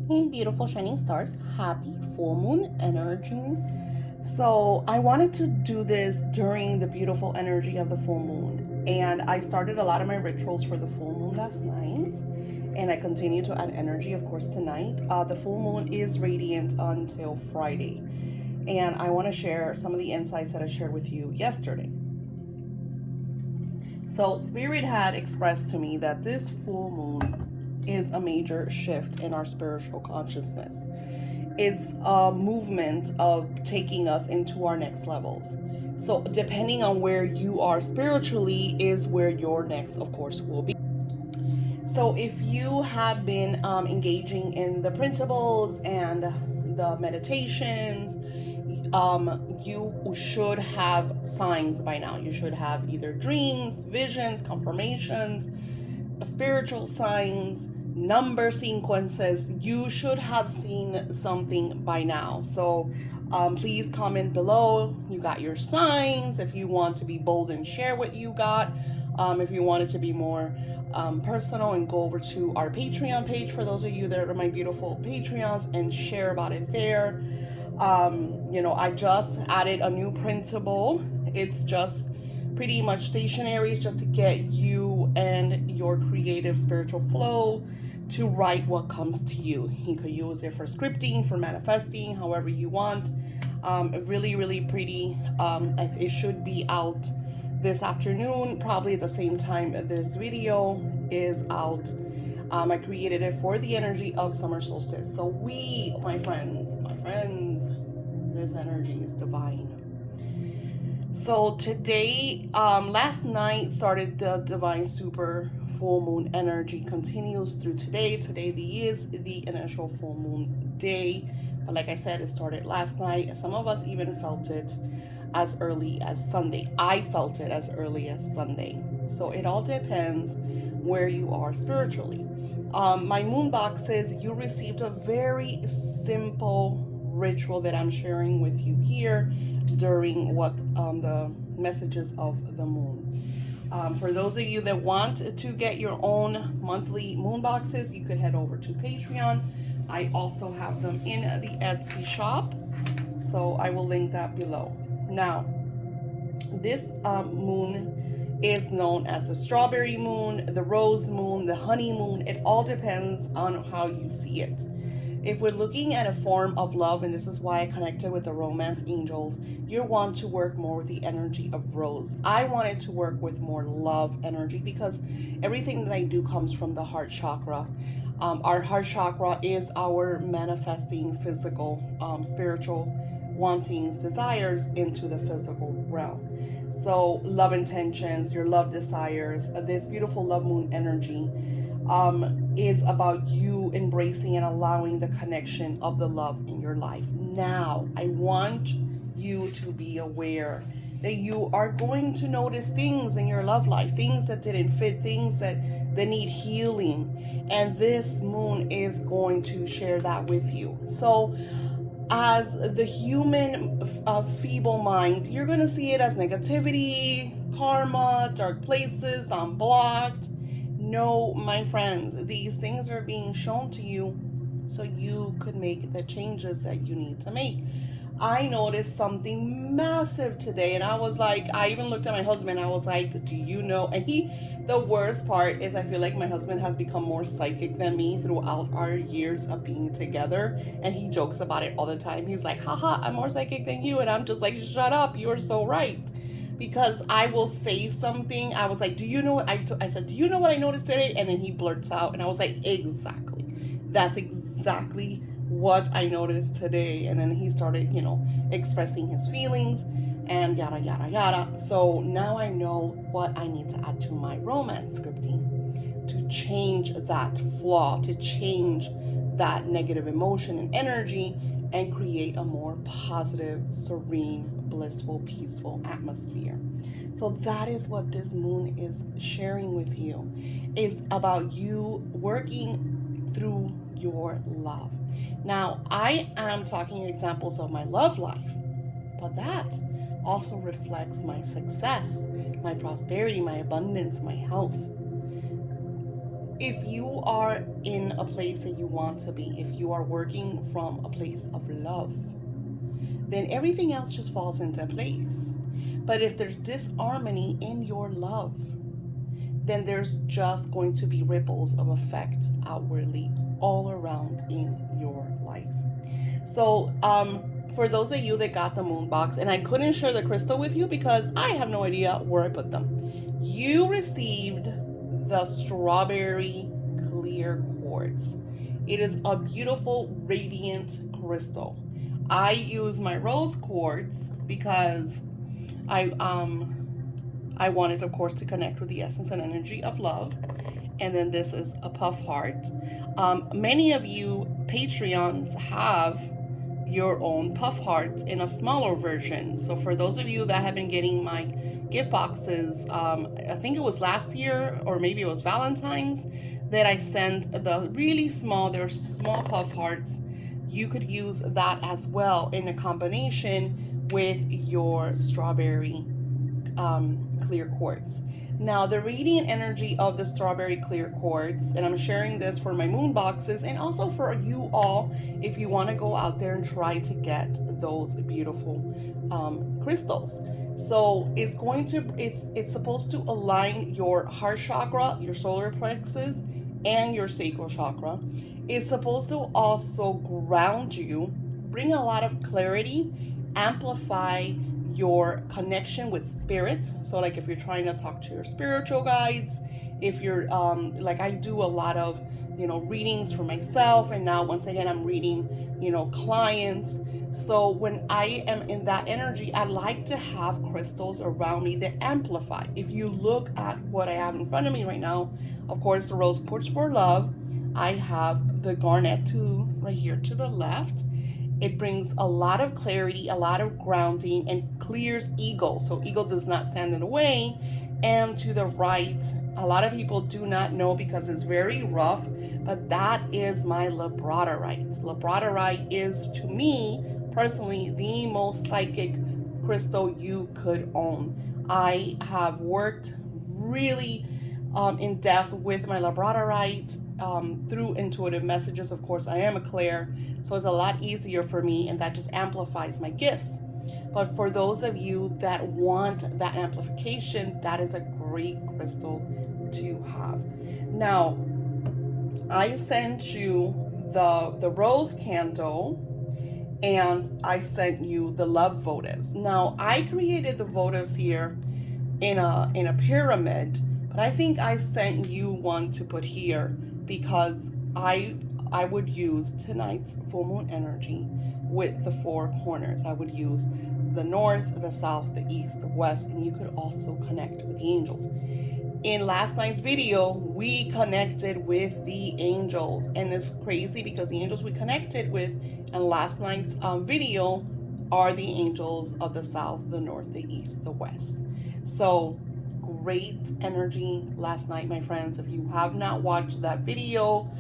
Hey, beautiful shining stars. Happy full moon energy. So, I wanted to do this during the beautiful energy of the full moon. And I started a lot of my rituals for the full moon last night. And I continue to add energy, of course, tonight. The full moon is radiant until Friday. And I want to share some of the insights that I shared with you yesterday. So, Spirit had expressed to me that this full moon is a major shift in our spiritual consciousness. It's a movement of taking us into our next levels. So, depending on where you are spiritually, is where your next, of course, will be. So, if you have been engaging in the principles and the meditations, you should have signs by now. You should have either dreams, visions, confirmations, spiritual signs, number sequences. You should have seen something by now. So please comment below. You got your signs. If you want to be bold and share what you got. If you want it to be more personal, and go over to our Patreon page for those of you that are my beautiful Patreons and share about it there. I just added a new printable. It's just pretty much stationary. It's just to get you and your creative spiritual flow to write what comes to you. You could use it for scripting, for manifesting, however you want. Really, really pretty. It should be out this afternoon, probably the same time this video is out. I created it for the energy of summer solstice. So my friends, this energy is divine. So today, last night started the divine super full moon energy, continues through today. Today is the initial full moon day. But like I said, it started last night. Some of us even felt it as early as Sunday. I felt it as early as Sunday. So it all depends where you are spiritually. My moon boxes, you received a very simple ritual that I'm sharing with you here during the messages of the moon. For those of you that want to get your own monthly moon boxes, you could head over to Patreon. I also have them in the Etsy shop, so I will link that below. Now, this moon is known as the strawberry moon, the rose moon, the honey moon. It all depends on how you see it. If we're looking at a form of love, and this is why I connected with the romance angels, you want to work more with the energy of rose. I wanted to work with more love energy because everything that I do comes from the heart chakra. Our heart chakra is our manifesting physical, spiritual wantings, desires into the physical realm. So, love intentions, your love desires, this beautiful love moon energy is about you embracing and allowing the connection of the love in your life. Now, I want you to be aware that you are going to notice things in your love life, things that didn't fit, things that need healing. And this moon is going to share that with you. So, as the human feeble mind, you're going to see it as negativity, karma, dark places, unblocked. No, my friends, these things are being shown to you so you could make the changes that you need to make. I noticed something massive today, and I was like, I even looked at my husband. I was like, do you know? And the worst part is, I feel like my husband has become more psychic than me throughout our years of being together. And he jokes about it all the time. He's like, haha, I'm more psychic than you. And I'm just like, shut up. You are so right. Because I will say something. I was like, do you know what I said, do you know what I noticed today? And then he blurts out, and I was like, exactly. That's exactly what I noticed today. And then he started, expressing his feelings and yada, yada, yada. So now I know what I need to add to my romance scripting to change that flaw, to change that negative emotion and energy, and create a more positive, serene, blissful, peaceful atmosphere. So that is what this moon is sharing with you. Is about you working through your love. Now, I am talking examples of my love life, but that also reflects my success, my prosperity, my abundance, my health. If you are in a place that you want to be, if you are working from a place of love, then everything else just falls into place. But if there's disharmony in your love, then there's just going to be ripples of effect outwardly all around in your life. So, for those of you that got the moon box, and I couldn't share the crystal with you because I have no idea where I put them, you received the strawberry clear quartz. It is a beautiful, radiant crystal. I use my rose quartz because I wanted, of course, to connect with the essence and energy of love. And then this is a puff heart. Many of you Patreons have your own puff hearts in a smaller version. So for those of you that have been getting my gift boxes, I think it was last year or maybe it was Valentine's that I sent the really small, they're small puff hearts. You could use that as well in a combination with your strawberry clear quartz. Now, the radiant energy of the strawberry clear quartz, and I'm sharing this for my moon boxes and also for you all if you want to go out there and try to get those beautiful crystals. So it's supposed to align your heart chakra, your solar plexus, and your sacral chakra. It's supposed to also ground you, bring a lot of clarity, amplify your connection with spirit. So like if you're trying to talk to your spiritual guides, if you're like I do a lot of readings for myself, and now once again I'm reading clients. So when I am in that energy, I like to have crystals around me that amplify. If you look at what I have in front of me right now, of course the rose quartz for love, I have the garnet too right here to the left. It brings a lot of clarity, a lot of grounding, and clears ego. So ego does not stand in the way. And to the right, a lot of people do not know because it's very rough, but that is my labradorite. Labradorite is, to me personally, the most psychic crystal you could own. I have worked really in depth with my labradorite through intuitive messages. Of course, I am a clair, so it's a lot easier for me, and that just amplifies my gifts. But for those of you that want that amplification, that is a great crystal to have. Now, I sent you the rose candle, and I sent you the love votives. Now, I created the votives here in a pyramid, but I think I sent you one to put here because I would use tonight's full moon energy with the four corners. I would use the north, the south, the east, the west, and you could also connect with the angels. In last night's video, we connected with the angels, and it's crazy because the angels we connected with in last night's video are the angels of the south, the north, the east, the west. So great energy last night, my friends. If you have not watched that video,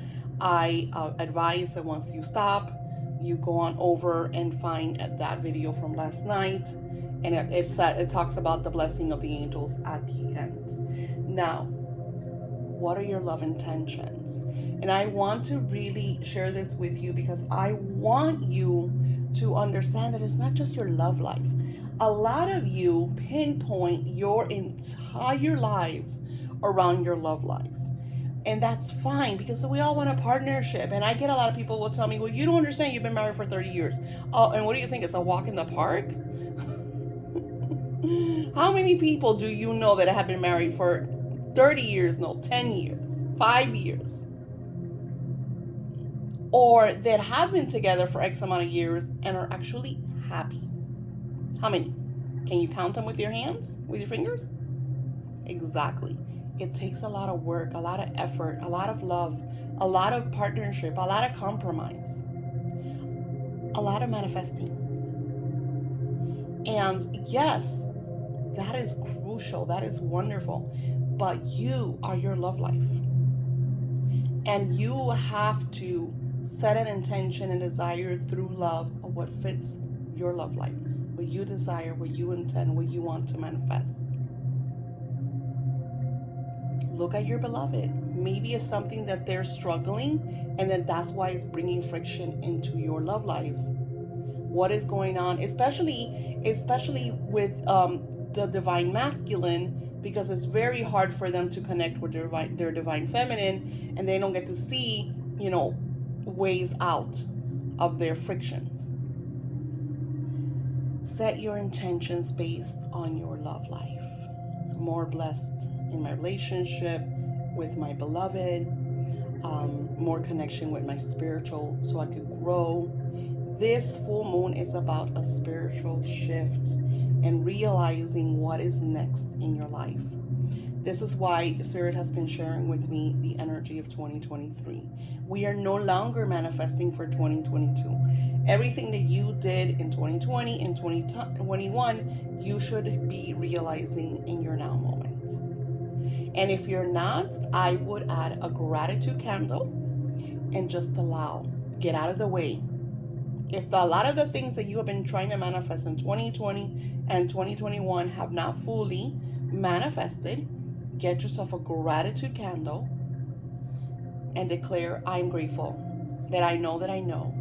I advise that once you stop, you go on over and find that video from last night, and it talks about the blessing of the angels at the end. Now, what are your love intentions? And I want to really share this with you because I want you to understand that it's not just your love life. A lot of you pinpoint your entire lives around your love lives. And that's fine because we all want a partnership. And I get a lot of people will tell me, well, you don't understand, you've been married for 30 years. Oh, and what do you think? It's a walk in the park? How many people do you know that have been married for 30 years, no, 10 years, 5 years? Or that have been together for X amount of years and are actually happy? How many? Can you count them with your hands, with your fingers? Exactly. It takes a lot of work, a lot of effort, a lot of love, a lot of partnership, a lot of compromise, a lot of manifesting. And yes, that is crucial, that is wonderful, but you are your love life. And you have to set an intention and desire through love of what fits your love life, what you desire, what you intend, what you want to manifest. Look at your beloved. Maybe it's something that they're struggling, and then that's why it's bringing friction into your love lives. What is going on, especially with the divine masculine, because it's very hard for them to connect with their divine feminine, and they don't get to see, ways out of their frictions. Set your intentions based on your love life. More blessed in my relationship with my beloved, more connection with my spiritual so I could grow. This full moon is about a spiritual shift and realizing what is next in your life. This is why Spirit has been sharing with me the energy of 2023. We are no longer manifesting for 2022. Everything that you did in 2020 and 2021, you should be realizing in your now moment. And if you're not, I would add a gratitude candle and just allow, get out of the way. If a lot of the things that you have been trying to manifest in 2020 and 2021 have not fully manifested, get yourself a gratitude candle and declare, I'm grateful that I know that I know.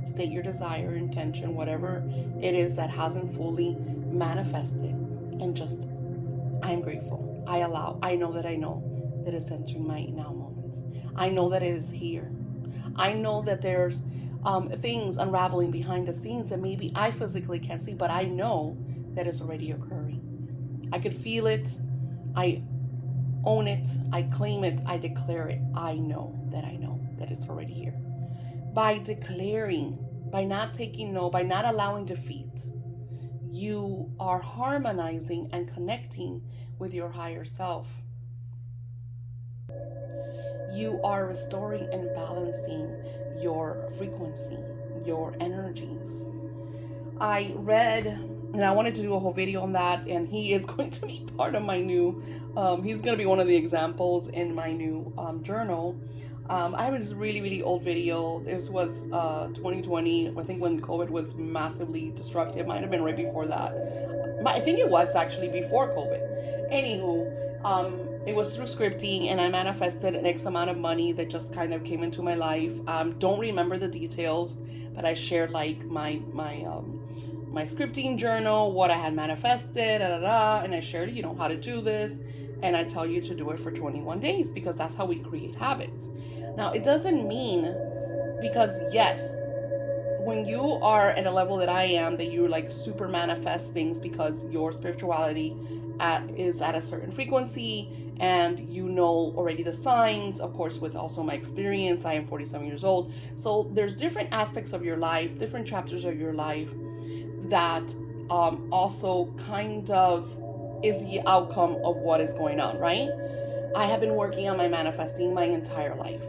State your desire, intention, whatever it is that hasn't fully manifested, and just, I'm grateful. I allow. I know that it's entering my now moment. I know that it is here. I know that there's things unraveling behind the scenes that maybe I physically can't see, but I know that it's already occurring. I could feel it. I own it. I claim it. I declare it. I know that it's already here. By declaring, by not taking no, by not allowing defeat, you are harmonizing and connecting with your higher self. You are restoring and balancing your frequency, your energies. I read, and I wanted to do a whole video on that, and he is going to be part of my new, he's going to be one of the examples in my new journal. I have this really, really old video. This was 2020, I think, when COVID was massively destructive. It might have been right before that. I think it was actually before COVID. Anywho, it was through scripting, and I manifested an X amount of money that just kind of came into my life. Don't remember the details, but I shared like my scripting journal, what I had manifested, and I shared, how to do this. And I tell you to do it for 21 days because that's how we create habits. Now, it doesn't mean, because yes, when you are at a level that I am, that you like super manifest things because your spirituality is at a certain frequency, and you know already the signs, of course, with also my experience. I am 47 years old. So there's different aspects of your life, different chapters of your life that also kind of is the outcome of what is going on, right? I have been working on my manifesting my entire life.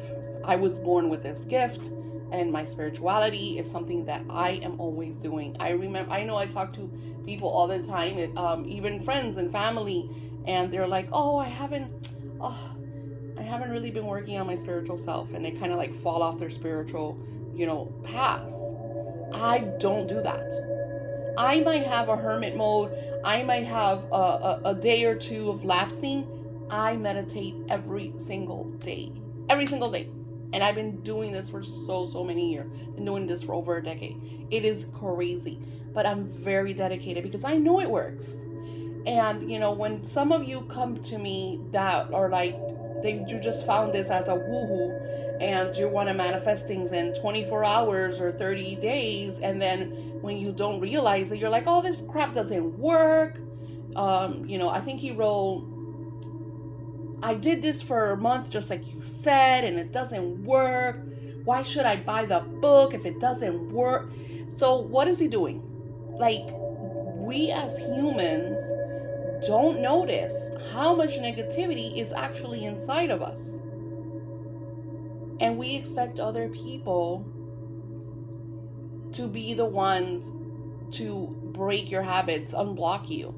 I was born with this gift, and my spirituality is something that I am always doing. I know I talk to people all the time, even friends and family, and they're like, I haven't really been working on my spiritual self, and they kind of like fall off their spiritual, paths. I don't do that. I might have a hermit mode. I might have a day or two of lapsing. I meditate every single day. Every single day. And I've been doing this for so many years. Been doing this for over a decade. It is crazy. But I'm very dedicated because I know it works. And, when some of you come to me that are like, you just found this as a woohoo, and you want to manifest things in 24 hours or 30 days, and then when you don't realize it, you're like, this crap doesn't work. I think he wrote, I did this for a month just like you said, and it doesn't work. Why should I buy the book if it doesn't work? So what is he doing? Like, we as humans don't notice how much negativity is actually inside of us. And we expect other people to be the ones to break your habits, unblock you.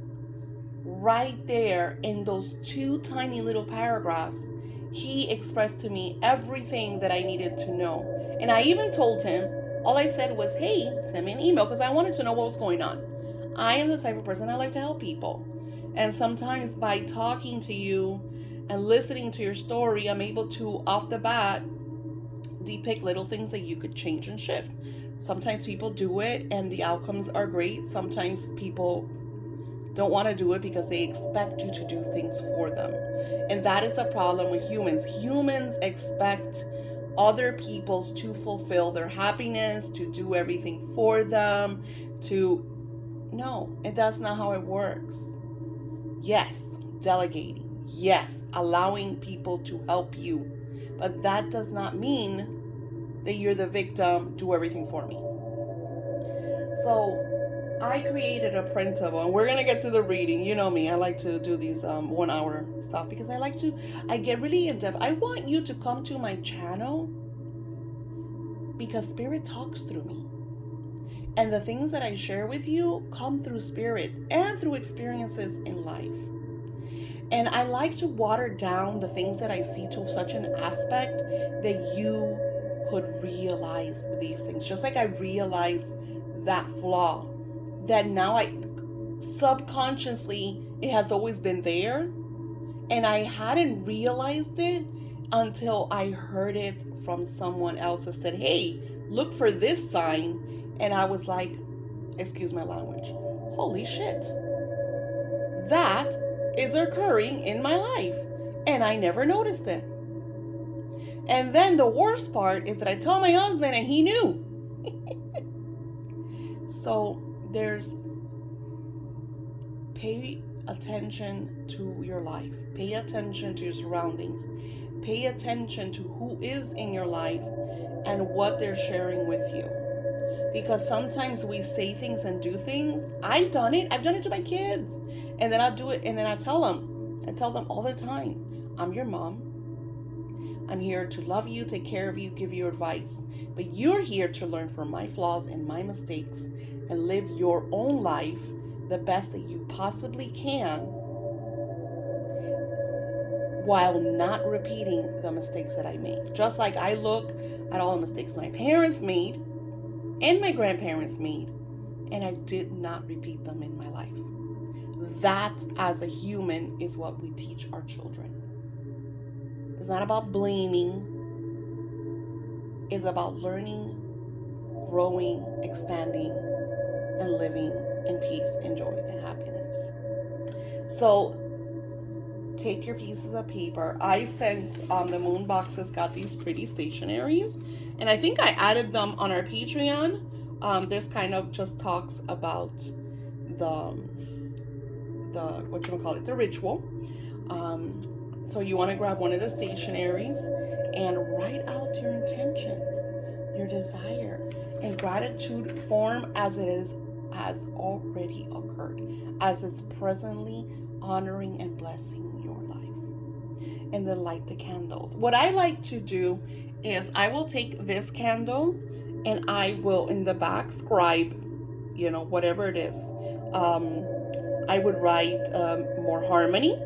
Right there in those 2 tiny little paragraphs, he expressed to me everything that I needed to know. And I even told him, all I said was, hey, send me an email, because I wanted to know what was going on. I am the type of person, I like to help people. And sometimes by talking to you And listening to your story, I'm able to, off the bat, depict little things that you could change and shift. Sometimes people do it and the outcomes are great. Sometimes people don't want to do it because they expect you to do things for them. And that is a problem with humans. Humans expect other people's to fulfill their happiness, to do everything for them, to no, that's not how it works. Yes, delegating. Yes, allowing people to help you. But that does not mean that you're the victim, do everything for me. So I created a printable, and we're gonna get to the reading. You know me, I like to do these 1 hour stuff because I get really in depth. I want you to come to my channel because Spirit talks through me. And the things that I share with you come through Spirit and through experiences in life. And I like to water down the things that I see to such an aspect that you could realize these things. Just like I realized that flaw, that now I subconsciously, it has always been there. And I hadn't realized it until I heard it from someone else that said, hey, look for this sign. And I was like, excuse my language, holy shit. That is occurring in my life. And I never noticed it. And then the worst part is that I told my husband and he knew. So there's, pay attention to your life. Pay attention to your surroundings. Pay attention to who is in your life and what they're sharing with you. Because sometimes we say things and do things. I've done it to my kids. And then I'll do it and then I tell them all the time, I'm your mom. I'm here to love you, take care of you, give you advice. But you're here to learn from my flaws and my mistakes and live your own life the best that you possibly can while not repeating the mistakes that I made. Just like I look at all the mistakes my parents made and my grandparents made, and I did not repeat them in my life. That, as a human, is what we teach our children. It's not about blaming. It's about learning, growing, expanding, and living in peace and joy and happiness. So take your pieces of paper. I sent the moon boxes, got these pretty stationaries, and I think I added them on our Patreon. This kind of just talks about the the ritual. So you want to grab one of the stationaries and write out your intention, your desire, and gratitude form as it is, has already occurred, as it's presently honoring and blessing your life. And then light the candles. What I like to do is I will take this candle and I will in the back scribe, whatever it is. I would write more harmony,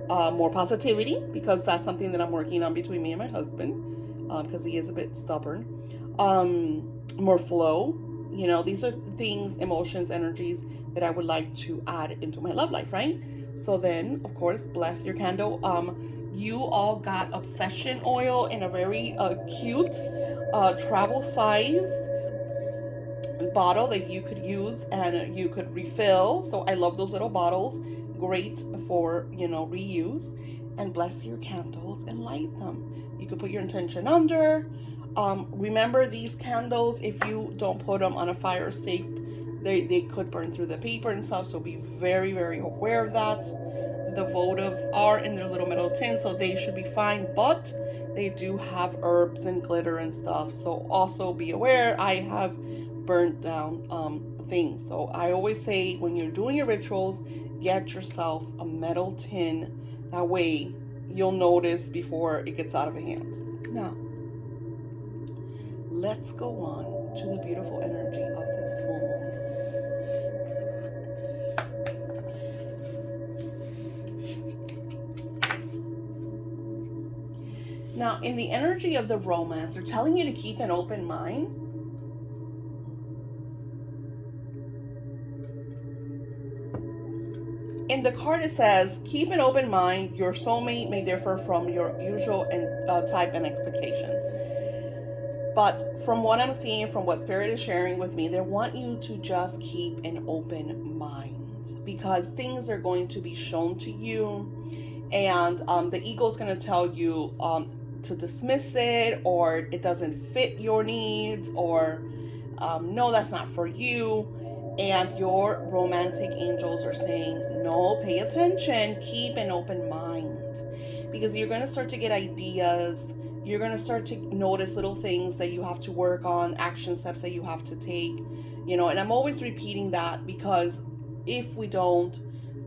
more positivity, because that's something that I'm working on between me and my husband, because he is a bit stubborn. More flow, these are things, emotions, energies that I would like to add into my love life, right? So then, of course, bless your candle. You all got obsession oil in a very cute travel size bottle that you could use and you could refill. So I love those little bottles. Great for reuse. And bless your candles and light them. You could put your intention under. Remember, these candles, if you don't put them on a fire safe, they could burn through the paper and stuff, so be very, very aware of that. The votives are in their little metal tin, so they should be fine, but they do have herbs and glitter and stuff, so also be aware. I have burnt down things, so I always say when you're doing your rituals, get yourself a metal tin. That way you'll notice before it gets out of hand. Now let's go on to the beautiful energy of this full moon. Now, in the energy of the romance, they're telling you to keep an open mind. In the card it says, keep an open mind. Your soulmate may differ from your usual type and expectations. But from what I'm seeing, from what Spirit is sharing with me, they want you to just keep an open mind, because things are going to be shown to you, and the ego is going to tell you to dismiss it, or it doesn't fit your needs, or no, that's not for you. And your romantic angels are saying, no, pay attention, keep an open mind, because you're going to start to get ideas. You're going to start to notice little things that you have to work on, action steps that you have to take, and I'm always repeating that, because if we don't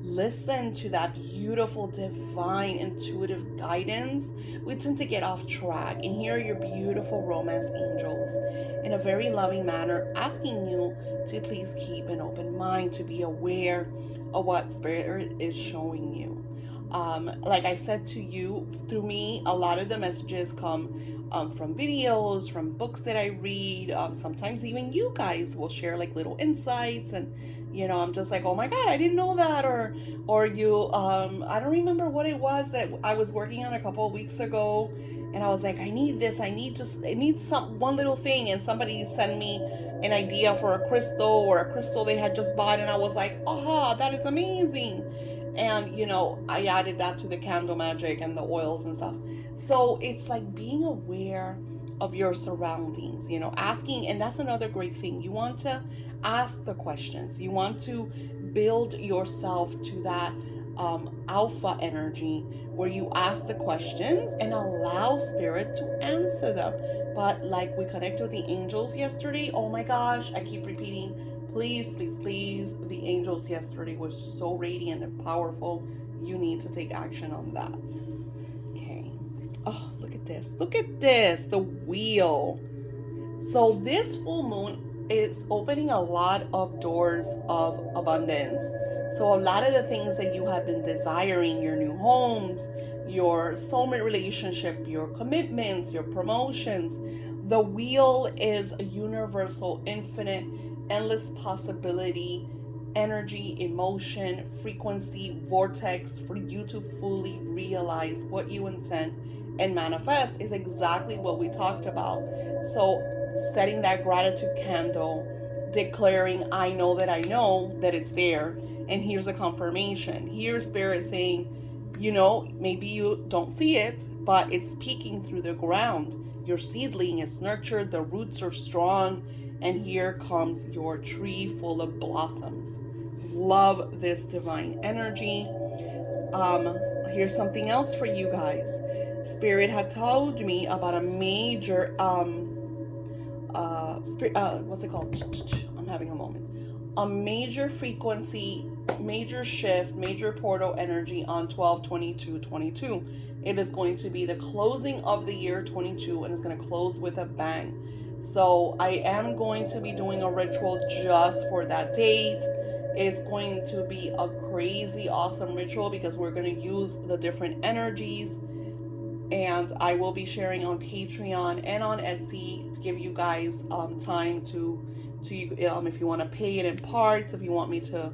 listen to that beautiful, divine, intuitive guidance, we tend to get off track. And here are your beautiful romance angels in a very loving manner asking you to please keep an open mind, to be aware of what Spirit is showing you. Like I said to you, through me, a lot of the messages come from videos, from books that I read. Sometimes even you guys will share like little insights, and I'm just like, oh my god, I didn't know that, or you, I don't remember what it was that I was working on a couple of weeks ago, and I was like, I need this, I need some one little thing, and somebody sent me an idea for a crystal, or a crystal they had just bought, and I was like, aha, that is amazing. And I added that to the candle magic and the oils and stuff. So it's like being aware of your surroundings, asking. And that's another great thing. You want to ask the questions. You want to build yourself to that alpha energy, where you ask the questions and allow Spirit to answer them. But like we connected with the angels yesterday, oh my gosh, I keep repeating, please, please, please. The angels yesterday was so radiant and powerful. You need to take action on that. Okay. Oh, look at this. Look at this. The wheel. So this full moon is opening a lot of doors of abundance. So a lot of the things that you have been desiring, your new homes, your soulmate relationship, your commitments, your promotions, the wheel is a universal, infinite, endless possibility, energy, emotion, frequency, vortex for you to fully realize what you intend and manifest is exactly what we talked about. So setting that gratitude candle, declaring, I know that it's there, and here's a confirmation. Here's Spirit saying, maybe you don't see it, but it's peeking through the ground. Your seedling is nurtured, the roots are strong, and here comes your tree full of blossoms. Love this divine energy. Here's something else for you guys. Spirit had told me about a major what's it called? I'm having a moment. A major frequency, major shift, major portal energy on 12/22/22. It is going to be the closing of the year 22, and it's going to close with a bang. So I am going to be doing a ritual just for that date. It's going to be a crazy awesome ritual, because we're going to use the different energies, and I will be sharing on Patreon and on Etsy to give you guys time to if you want to pay it in parts, if you want me to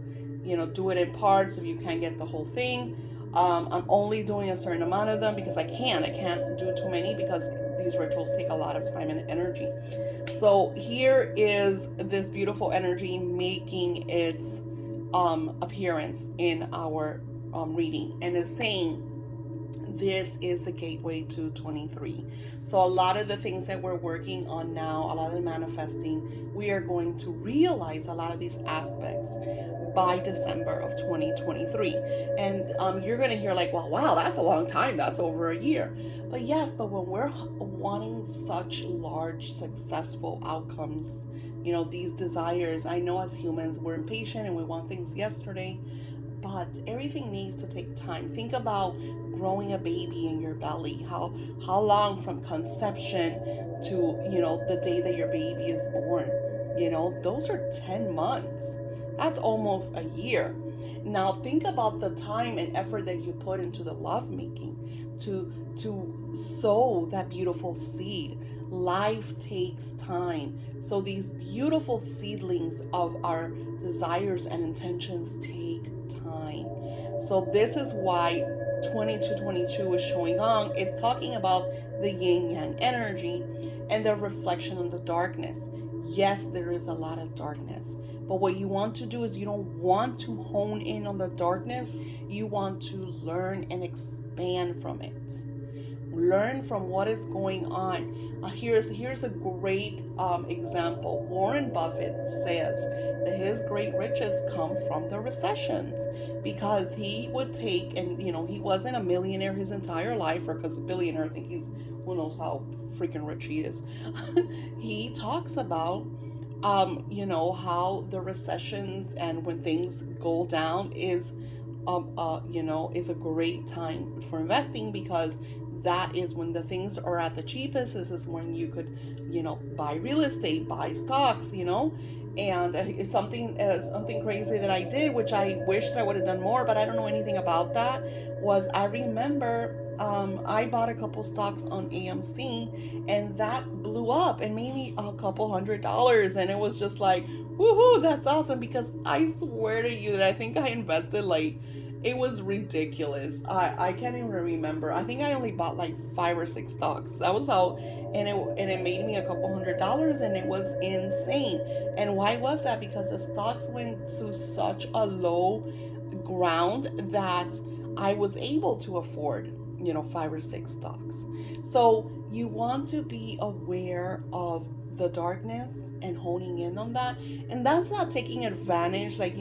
do it in parts, if you can't get the whole thing. I'm only doing a certain amount of them, because I can't do too many, because these rituals take a lot of time and energy. So here is this beautiful energy making its appearance in our reading, and it's saying this is the gateway to 23. So a lot of the things that we're working on now, a lot of the manifesting, we are going to realize a lot of these aspects by December of 2023. And you're going to hear like, well, wow, that's a long time. That's over a year. But yes, but when we're wanting such large, successful outcomes, these desires, I know as humans, we're impatient and we want things yesterday, but everything needs to take time. Think about growing a baby in your belly. How long from conception to the day that your baby is born? Those are 10 months. That's almost a year. Now think about the time and effort that you put into the lovemaking, to sow that beautiful seed. Life takes time. So these beautiful seedlings of our desires and intentions take time. So this is why 2222 is showing on. It's talking about the yin yang energy and the reflection on the darkness. Yes, there is a lot of darkness. But what you want to do is you don't want to hone in on the darkness. You want to learn and expand from it. Learn from what is going on. Here's a great example. Warren Buffett says that his great riches come from the recessions, because he would take, and he wasn't a millionaire his entire life, or because a billionaire, I think he's, who knows how freaking rich he is. He talks about how the recessions and when things go down is a great time for investing, because that is when the things are at the cheapest. This is when you could, buy real estate, buy stocks, and it's something crazy that I did, which I wish that I would have done more, but I don't know anything about that. Was I remember I bought a couple stocks on AMC, and that blew up and made me a couple $100, and it was just like, woohoo, that's awesome, because I swear to you that I think I invested like, it was ridiculous. I can't even remember. I think I only bought like 5 or 6 stocks. That was how, and it made me a couple $100, and it was insane. And why was that? Because the stocks went to such a low ground that I was able to afford 5 or 6 stocks. So you want to be aware of the darkness and honing in on that. And that's not taking advantage, like,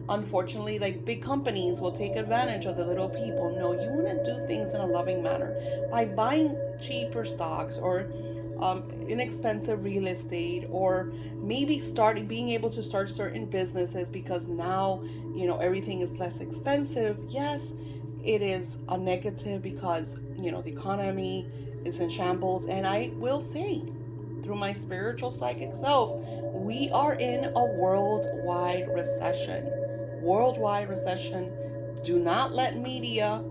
unfortunately, like big companies will take advantage of the little people. No, you want to do things in a loving manner by buying cheaper stocks, or inexpensive real estate, or maybe starting being able to start certain businesses, because now everything is less expensive. Yes, it is a negative, because the economy is in shambles, and I will say, through my spiritual psychic self, we are in a worldwide recession. Worldwide recession. Do not let media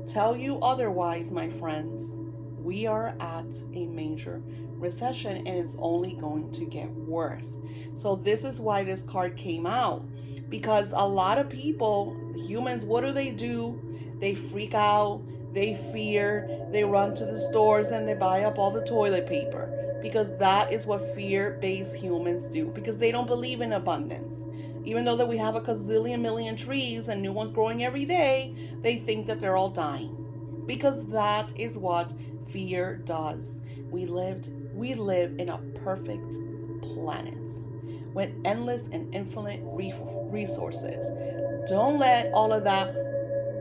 tell you otherwise, my friends. We are at a major recession, and it's only going to get worse. So this is why this card came out, because a lot of people, humans, what do? They freak out, they fear, they run to the stores and they buy up all the toilet paper, because that is what fear-based humans do, because they don't believe in abundance. Even though that we have a gazillion million trees and new ones growing every day, they think that they're all dying, because that is what fear does. We live in a perfect planet with endless and infinite resources. Don't let all of that,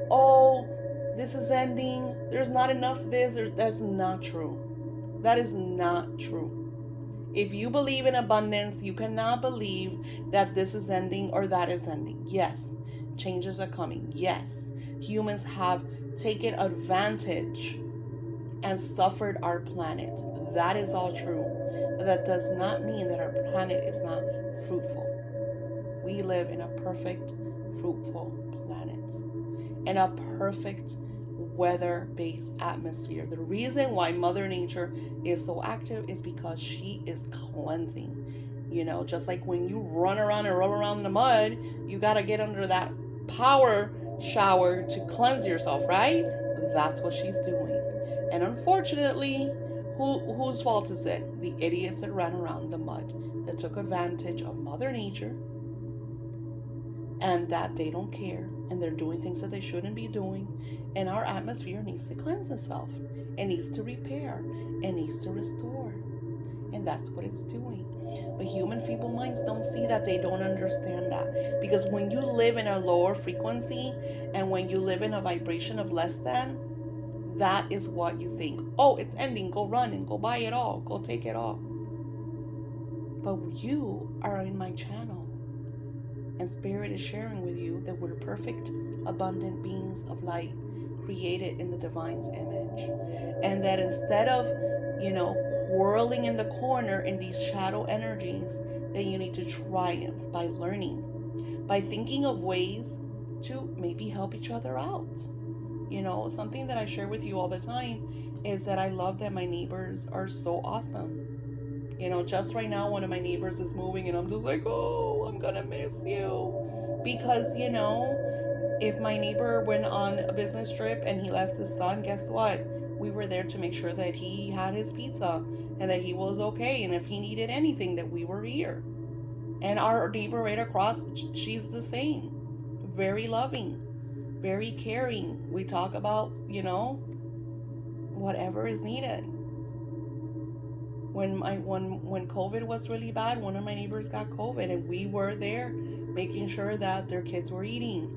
oh, this is ending, there's not enough this, that's not true. That is not true. If you believe in abundance, you cannot believe that this is ending or that is ending. Yes, changes are coming. Yes, humans have taken advantage and suffered our planet. That is all true. But that does not mean that our planet is not fruitful. We live in a perfect, fruitful planet, in a perfect weather-based atmosphere. The reason why Mother Nature is so active is because she is cleansing. Just like when you run around and roll around in the mud, you got to get under that power shower to cleanse yourself, right? That's what she's doing. And unfortunately, whose fault is it? The idiots that ran around the mud, that took advantage of Mother Nature, and that they don't care, and they're doing things that they shouldn't be doing. And our atmosphere needs to cleanse itself. It needs to repair. It needs to restore. And that's what it's doing. But human feeble minds don't see that. They don't understand that. Because when you live in a lower frequency, and when you live in a vibration of less than, that is what you think. Oh, it's ending. Go run and go buy it all. Go take it all. But you are in my channel. And Spirit is sharing with you that we're perfect, abundant beings of light, created in the Divine's image. And that instead of, whirling in the corner in these shadow energies, that you need to triumph by learning, by thinking of ways to maybe help each other out. Something that I share with you all the time is that I love that my neighbors are so awesome. You know, just right now, one of my neighbors is moving, and I'm just like, oh, I'm gonna miss you. Because, you know, if my neighbor went on a business trip and he left his son, guess what? We were there to make sure that he had his pizza and that he was okay. And if he needed anything, that we were here. And our neighbor right across, she's the same. Very loving, very caring. We talk about, you know, whatever is needed. When COVID was really bad, one of my neighbors got COVID, and we were there making sure that their kids were eating,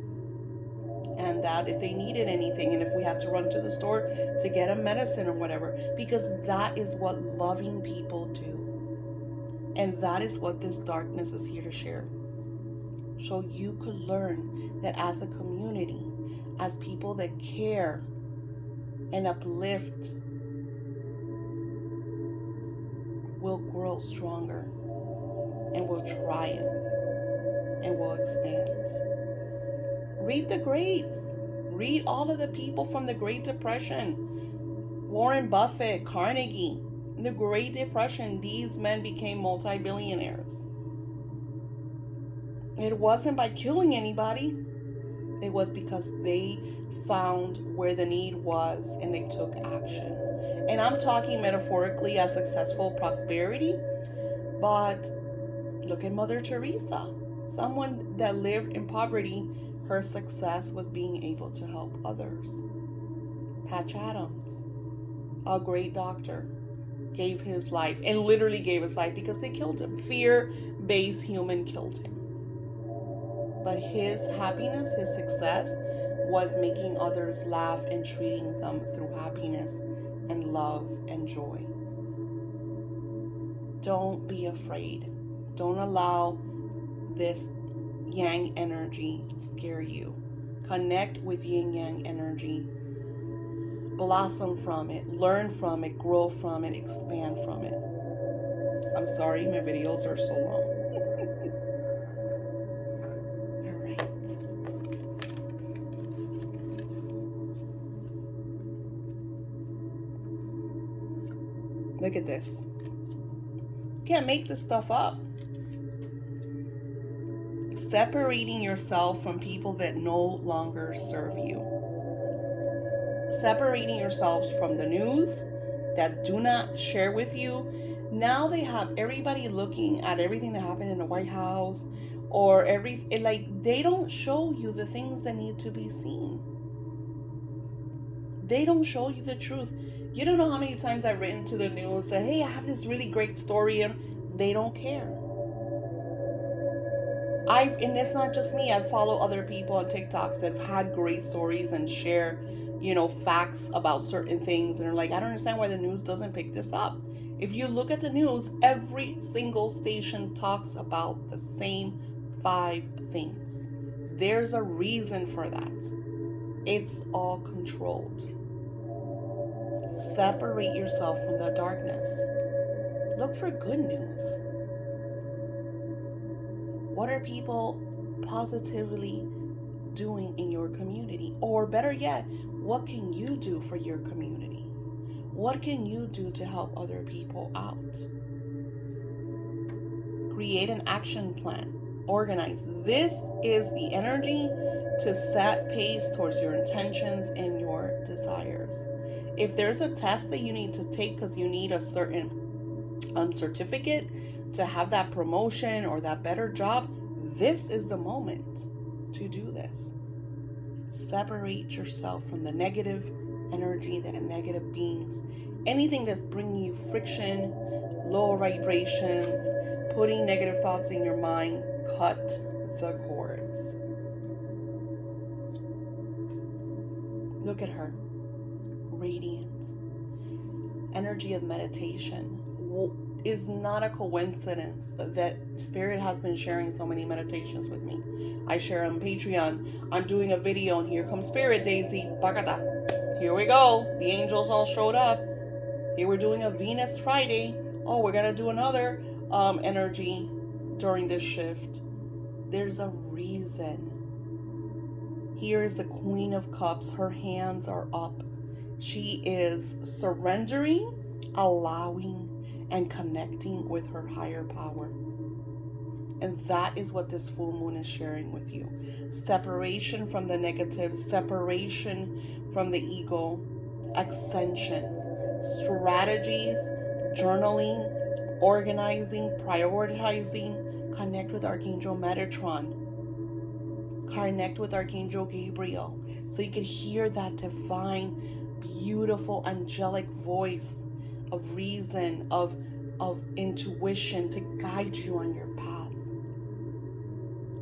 and that if they needed anything, and if we had to run to the store to get a medicine or whatever, because that is what loving people do, and that is what this darkness is here to share. So you could learn that as a community, as people that care and uplift, will grow stronger, and will triumph, and will expand. Read the greats. Read all of the people from the Great Depression. Warren Buffett, Carnegie. In the Great Depression, these men became multi-billionaires. It wasn't by killing anybody. It was because they found where the need was and they took action. And I'm talking metaphorically as successful prosperity, but look at Mother Teresa, someone that lived in poverty. Her success was being able to help others. Patch Adams, a great doctor, gave his life, and literally gave his life because they killed him. Fear-based human killed him. But his happiness, his success, was making others laugh and treating them through happiness and love and joy. Don't be afraid. Don't allow this yang energy scare you. Connect with yin yang energy. Blossom from it. Learn from it. Grow from it. Expand from it. I'm sorry, my videos are so long. Look at this. You can't make this stuff up. Separating yourself from people that no longer serve you. Separating yourselves from the news that do not share with you. Now they have everybody looking at everything that happened in the White House, or they don't show you the things that need to be seen. They don't show you the truth. You don't know how many times I've written to the news, say, hey, I have this really great story, and they don't care. And it's not just me. I follow other people on TikToks that have had great stories and share, you know, facts about certain things, and they're like, I don't understand why the news doesn't pick this up. If you look at the news, every single station talks about the same 5 things. There's a reason for that. It's all controlled. Separate yourself from the darkness. Look for good news. What are people positively doing in your community? Or better yet, what can you do for your community? What can you do to help other people out? Create an action plan. Organize. This is the energy to set pace towards your intentions and your desires. If there's a test that you need to take because you need a certain certificate to have that promotion or that better job, this is the moment to do this. Separate yourself from the negative energy, the negative beings, anything that's bringing you friction, low vibrations, putting negative thoughts in your mind. Cut the cords. Look at her. Radiant. Energy of meditation. Is not a coincidence that Spirit has been sharing so many meditations with me. I share on Patreon. I'm doing a video, and here comes Spirit, Daisy. Bakata. Here we go. The angels all showed up. Here we're doing a Venus Friday. Oh, we're going to do another energy during this shift. There's a reason. Here is the Queen of Cups. Her hands are up. She is surrendering, allowing, and connecting with her higher power. And that is what this full moon is sharing with you. Separation from the negative, separation from the ego, ascension, strategies, journaling, organizing, prioritizing. Connect with Archangel Metatron. Connect with Archangel Gabriel so you can hear that divine, beautiful, angelic voice of reason, of intuition to guide you on your path.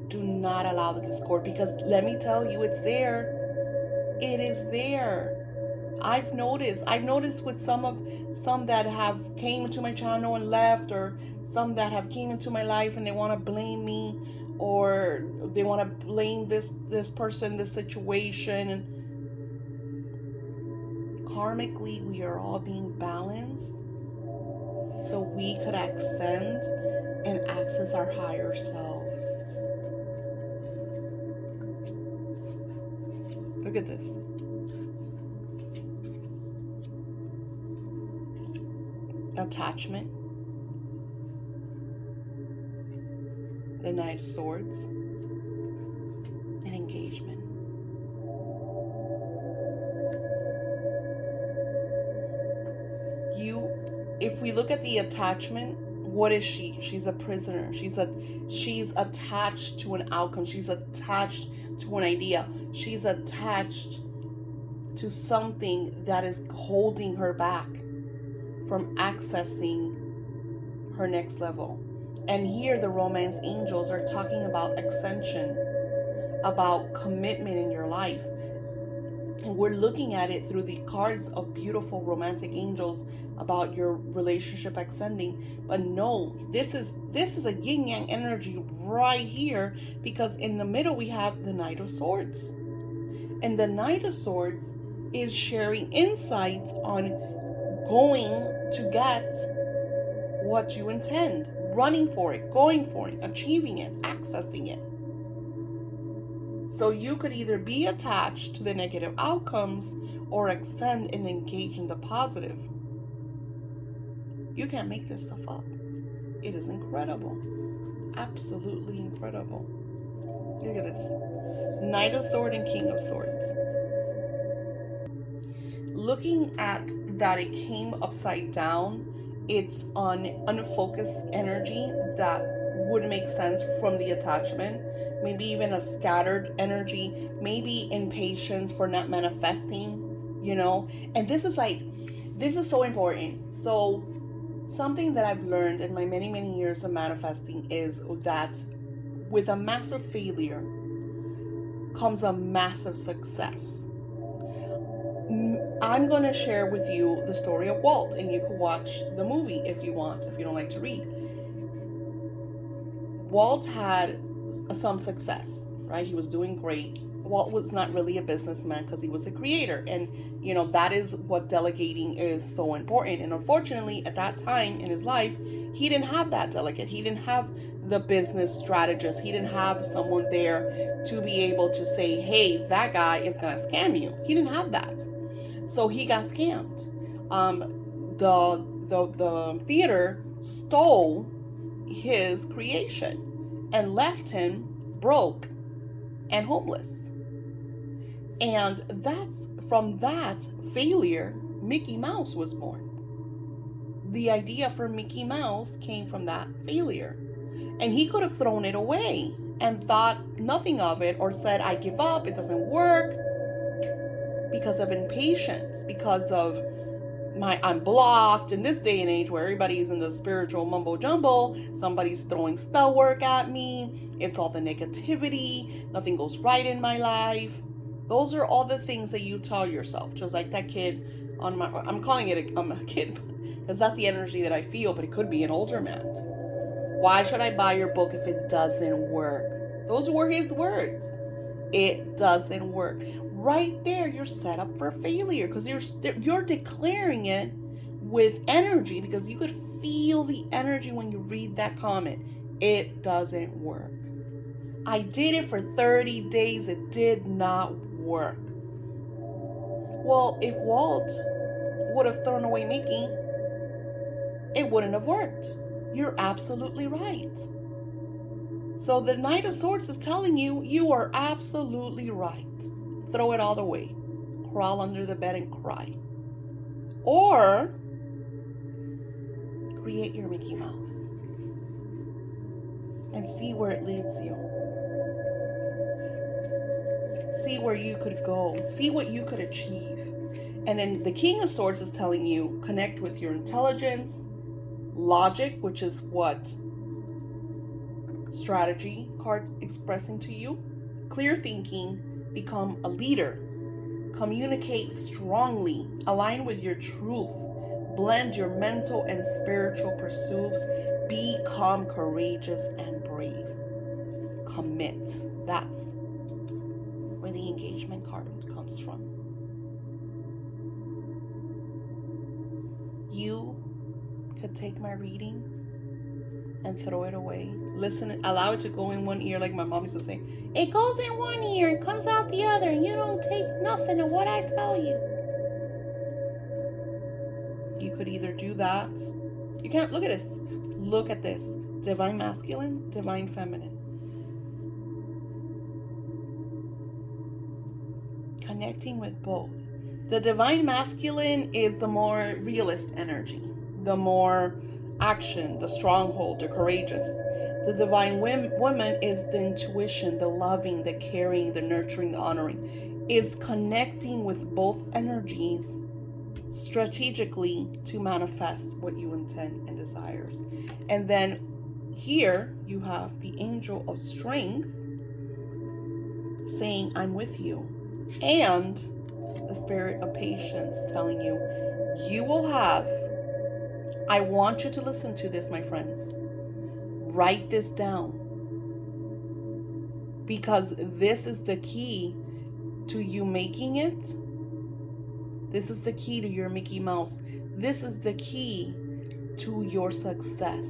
Do not allow the discord, because let me tell you, it's there. It is there. I've noticed with some that have came into my channel and left, or some that have came into my life and they want to blame me, or they want to blame this person, this situation. And karmically, we are all being balanced so we could ascend and access our higher selves. Look at this. Attachment. The Knight of Swords. And engagement. If we look at the attachment, what is she? She's a prisoner. She's attached to an outcome. She's attached to an idea. She's attached to something that is holding her back from accessing her next level. And here the romance angels are talking about ascension, about commitment in your life. And we're looking at it through the cards of beautiful romantic angels about your relationship ascending. But no, this is a yin yang energy right here, because in the middle we have the Knight of Swords. And the Knight of Swords is sharing insights on going to get what you intend, running for it, going for it, achieving it, accessing it. So you could either be attached to the negative outcomes or ascend and engage in the positive. You can't make this stuff up. It is incredible. Absolutely incredible. Look at this. Knight of Swords and King of Swords. Looking at that it came upside down, it's on unfocused energy that would make sense from the attachment. Maybe even a scattered energy, maybe impatience for not manifesting, And this is so important. So something that I've learned in my many, many years of manifesting is that with a massive failure comes a massive success. I'm going to share with you the story of Walt, and you can watch the movie if you want, if you don't like to read. Walt had some success, right? He was doing great. Walt was not really a businessman because he was a creator. And, that is what delegating is so important. And unfortunately, at that time in his life, he didn't have that delegate. He didn't have the business strategist. He didn't have someone there to be able to say, hey, that guy is going to scam you. He didn't have that. So he got scammed. The theater stole his creation and left him broke and homeless. And from that failure, Mickey Mouse was born. The idea for Mickey Mouse came from that failure. And he could have thrown it away and thought nothing of it, or said, I give up, it doesn't work, because of impatience, because of I'm blocked in this day and age where everybody's in the spiritual mumbo jumbo. Somebody's throwing spell work at me. It's all the negativity. Nothing goes right in my life. Those are all the things that you tell yourself. Just like that kid I'm calling it a kid because that's the energy that I feel, but it could be an older man. Why should I buy your book if it doesn't work? Those were his words. It doesn't work. Right there, you're set up for failure, because you're declaring it with energy, because you could feel the energy when you read that comment. It doesn't work. I did it for 30 days. It did not work. Well, if Walt would have thrown away Mickey, it wouldn't have worked. You're absolutely right. So the Knight of Swords is telling you, you are absolutely right. Throw it all away. Crawl under the bed and cry. Or create your Mickey Mouse and see where it leads you. See where you could go. See what you could achieve. And then the King of Swords is telling you, connect with your intelligence, logic, which is what strategy card expressing to you, clear thinking, become a leader, communicate strongly, align with your truth, blend your mental and spiritual pursuits, become courageous and brave. Commit. That's where the engagement card comes from. You could take my reading and throw it away. Listen, allow it to go in one ear, like my mom used to say. It goes in one ear and comes out the other, and you don't take nothing of what I tell you. You could either do that. You can't. Look at this. Look at this. Divine masculine, divine feminine. Connecting with both. The divine masculine is the more realist energy, the more action, the stronghold, the courageous. The divine woman is the intuition, the loving, the caring, the nurturing, the honoring. Is connecting with both energies strategically to manifest what you intend and desires. And then here you have the angel of strength saying, I'm with you. And the spirit of patience telling you, you will have, I want you to listen to this, my friends. Write this down. Because this is the key to you making it. This is the key to your Mickey Mouse. This is the key to your success.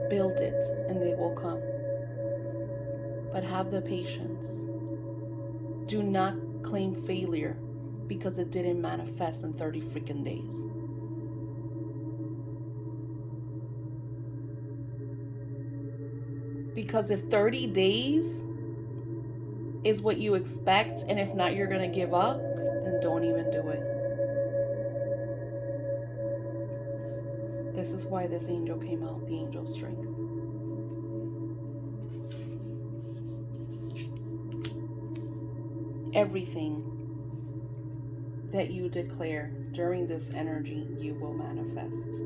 Build it and they will come. But have the patience. Do not claim failure because it didn't manifest in 30 freaking days. Because if 30 days is what you expect, and if not, you're going to give up, then don't even do it. This is why this angel came out, the angel of strength. Everything that you declare during this energy, you will manifest.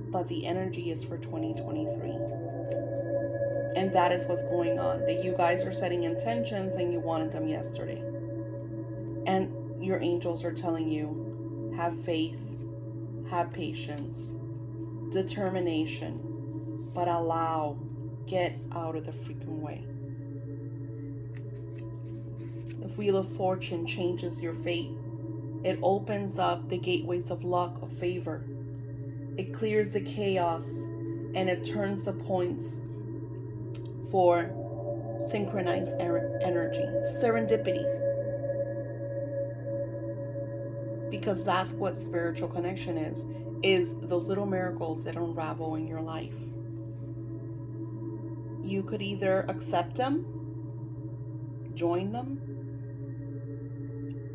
But the energy is for 2023. And that is what's going on. That you guys are setting intentions and you wanted them yesterday. And your angels are telling you, have faith, have patience, determination, but get out of the freaking way. The Wheel of Fortune changes your fate. It opens up the gateways of luck, of favor. It clears the chaos and it turns the points for synchronized energy, serendipity. Because that's what spiritual connection is those little miracles that unravel in your life. You could either accept them, join them,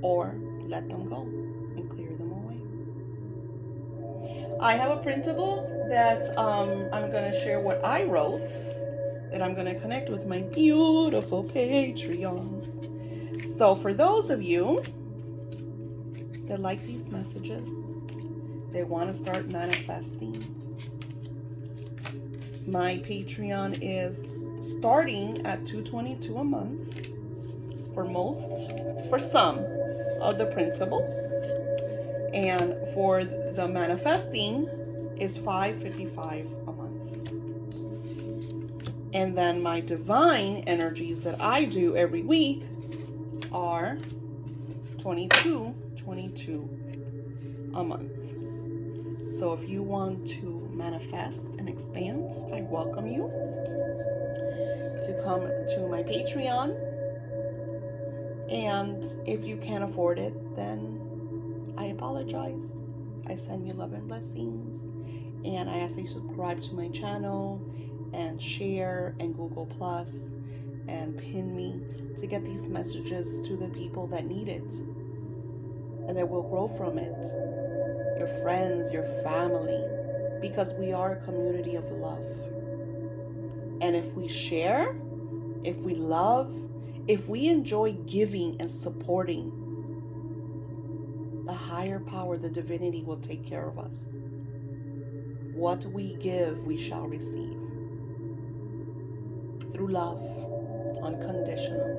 or let them go and clear them away. I have a printable that I'm going to share what I wrote, that I'm going to connect with my beautiful Patreons. So for those of you that like these messages, they want to start manifesting, my Patreon is starting at $2.22 a month for some of the printables, and for the manifesting is $5.55 a month. And then my divine energies that I do every week are $22.22 a month. So if you want to manifest and expand, I welcome you to come to my Patreon. And if you can't afford it, then I apologize. I send you love and blessings. And I ask that you subscribe to my channel and share and Google Plus and pin me to get these messages to the people that need it and that will grow from it. Your friends, your family, because we are a community of love. And if we share, if we love, if we enjoy giving and supporting, the higher power, the divinity will take care of us. What we give, we shall receive. Through love, unconditionally.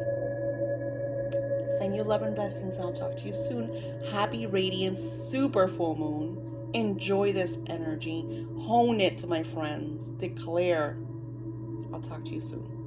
Send you love and blessings. I'll talk to you soon. Happy, radiant, super full moon. Enjoy this energy. Hone it, my friends. Declare. I'll talk to you soon.